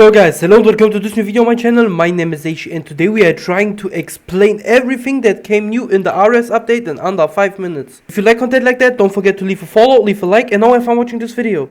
So guys, hello and welcome to this new video on my channel. My name is Seyshi and today we are trying to explain everything that came new in the ARES update in under 5 minutes. If you like content like that, don't forget to leave a follow, leave a like, and now have fun watching this video.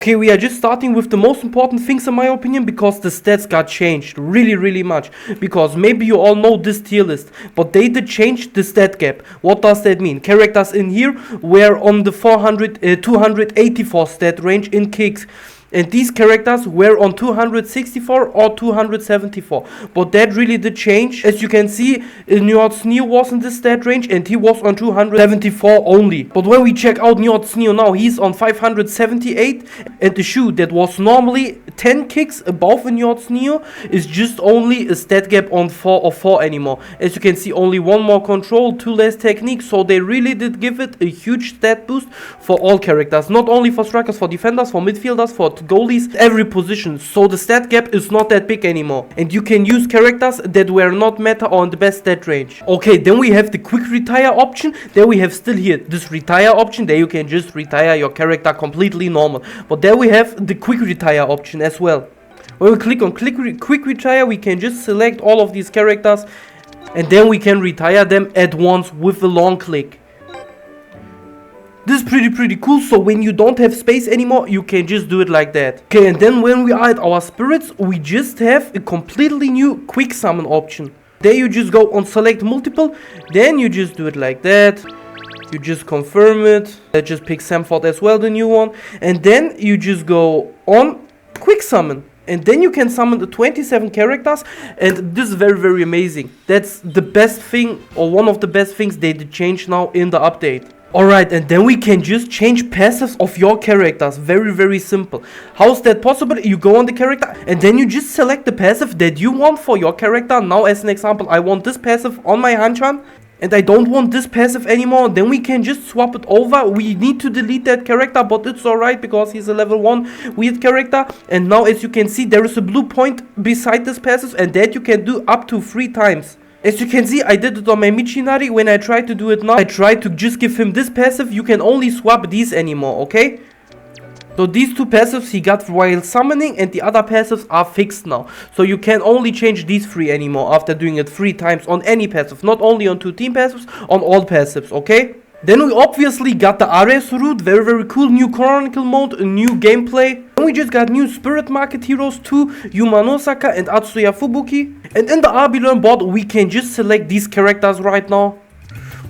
Okay, we are just starting with the most important things in my opinion, because the stats got changed really much. Because maybe you all know this tier list, but they did change the stat gap. What does that mean? Characters in here were on the 284 stat range in kicks. And these characters were on 264 or 274. But that really did change. As you can see, Neo was in this stat range and he was on 274 only. But when we check out Neo now, he's on 578. And the shoe that was normally 10 kicks above Neo is just only a stat gap on 4 or 4 anymore. As you can see, only 1 more control, 2 less technique. So they really did give it a huge stat boost for all characters. Not only for strikers, for defenders, for midfielders, for goalies, every position. So the stat gap is not that big anymore, and you can use characters that were not meta or in the best stat range. Okay, then we have the quick retire option. Then we have still here this retire option. There you can just retire your character completely normal, but there we have the quick retire option as well. When we click on quick retire, we can just select all of these characters and then we can retire them at once with a long click. This is pretty cool. So when you don't have space anymore, you can just do it like that. Okay, and then when we are at our spirits, we just have a completely new quick summon option. There you just go on select multiple, then you just do it like that. You just confirm it. Let's just pick Samford as well, the new one. And then you just go on quick summon. And then you can summon the 27 characters, and this is very amazing. That's the best thing, or one of the best things they did change now in the update. Alright, and then we can just change passives of your characters. Very simple. How is that possible? You go on the character and then you just select the passive that you want for your character. Now as an example, I want this passive on my Hanchan and I don't want this passive anymore. Then we can just swap it over. We need to delete that character, but it's alright because he's a level 1 weird character. And now as you can see, there is a blue point beside this passive, and that you can do up to 3 times. As you can see, I did it on my Michinari. When I try to do it now, I try to just give him this passive. You can only swap these anymore, okay? So these 2 passives he got while summoning, and the other passives are fixed now. So you can only change these 3 anymore after doing it 3 times on any passive. Not only on 2 team passives, on all passives, okay? Then we obviously got the ARES route, very cool, new Chronicle mode, a new gameplay. Then we just got new Spirit Market heroes too, Yuma Nosaka and Atsuya Fubuki. And in the RB Learn board, we can just select these characters right now,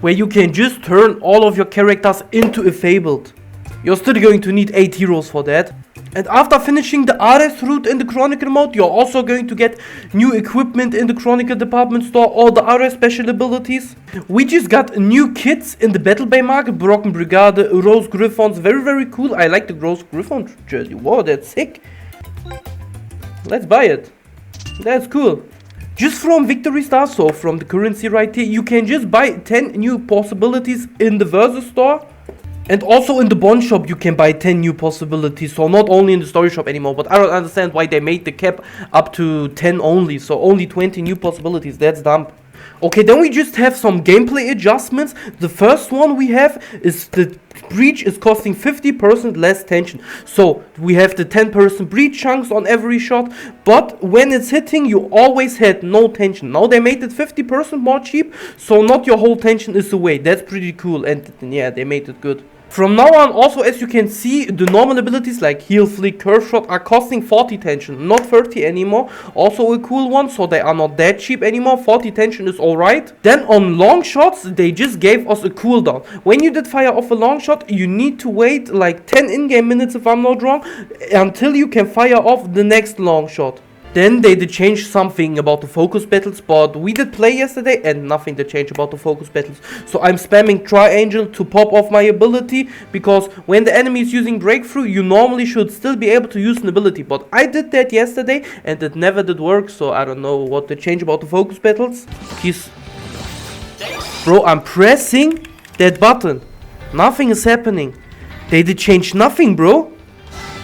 where you can just turn all of your characters into a Fabled. You're still going to need 8 heroes for that. And after finishing the ARES route in the Chronicle mode, you're also going to get new equipment in the Chronicle department store, or the ARES special abilities. We just got new kits in the Battle Bay market, Broken Brigade, Rose Griffons, very cool. I like the Rose Griffon jersey, wow, that's sick. Let's buy it, that's cool. Just from Victory Stars, so from the currency right here, you can just buy 10 new possibilities in the Versus store. And also in the Bond shop you can buy 10 new possibilities, so not only in the story shop anymore. But I don't understand why they made the cap up to 10 only, so only 20 new possibilities, that's dumb. Okay, then we just have some gameplay adjustments. The first one we have is the breach is costing 50% less tension. So we have the 10% breach chunks on every shot, but when it's hitting you always had no tension. Now they made it 50% more cheap, so not your whole tension is away. That's pretty cool, and yeah, they made it good. From now on, also as you can see, the normal abilities like Heal, Flick, Curve Shot are costing 40 tension, not 30 anymore. Also a cool one, so they are not that cheap anymore. 40 tension is alright. Then on long shots, they just gave us a cooldown. When you did fire off a long shot, you need to wait like 10 in-game minutes, if I'm not wrong, until you can fire off the next long shot. Then they did change something about the focus battles, but we did play yesterday and nothing did change about the focus battles. So I'm spamming Triangle to pop off my ability, because when the enemy is using Breakthrough, you normally should still be able to use an ability. But I did that yesterday and it never did work, so I don't know what they change about the focus battles. Bro, I'm pressing that button. Nothing is happening. They did change nothing, bro.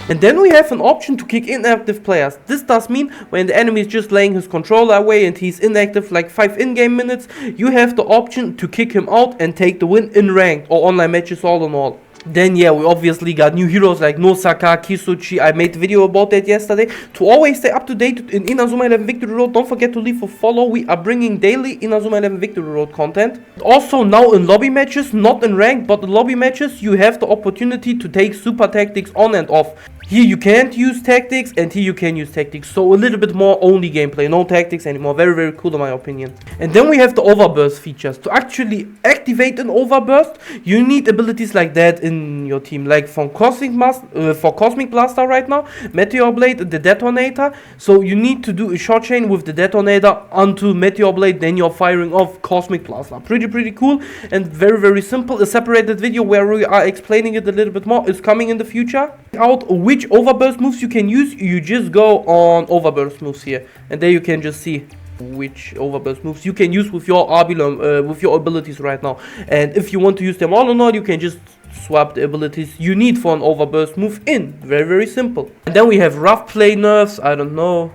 And then we have an option to kick inactive players. This does mean when the enemy is just laying his controller away and he's inactive like 5 in-game minutes, you have the option to kick him out and take the win in ranked or online matches all in all. Then yeah, we obviously got new heroes like Nosaka, Kisuchi. I made a video about that yesterday. To always stay up to date in Inazuma 11 Victory Road, don't forget to leave a follow. We are bringing daily Inazuma 11 Victory Road content. Also now in lobby matches, not in rank, but in lobby matches, you have the opportunity to take super tactics on and off. Here you can't use tactics, and here you can use tactics. So a little bit more only gameplay, no tactics anymore. Very, very cool in my opinion. And then we have the Overburst features. To actually activate an Overburst, you need abilities like that in your team. Like for Cosmic Blaster right now, Meteor Blade, the Detonator. So you need to do a short chain with the Detonator onto Meteor Blade, then you're firing off Cosmic Blaster. Pretty cool and very, very simple. A separated video where we are explaining it a little bit more is coming in the future. Out which Overburst moves you can use, you just go on Overburst moves here, and there you can just see which Overburst moves you can use with your with your abilities right now. And if you want to use them all or not, you can just swap the abilities you need for an Overburst move in. Very, very simple. And then we have rough play nerfs. I don't know,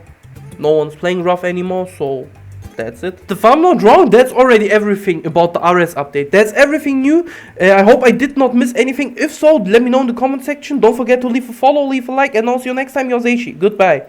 no one's playing rough anymore, so that's it. If I'm not wrong, that's already everything about the ARES update. That's everything new. I hope I did not miss anything. If so, let me know in the comment section. Don't forget to leave a follow, leave a like, and I'll see you next time. Your Seyshi. Goodbye.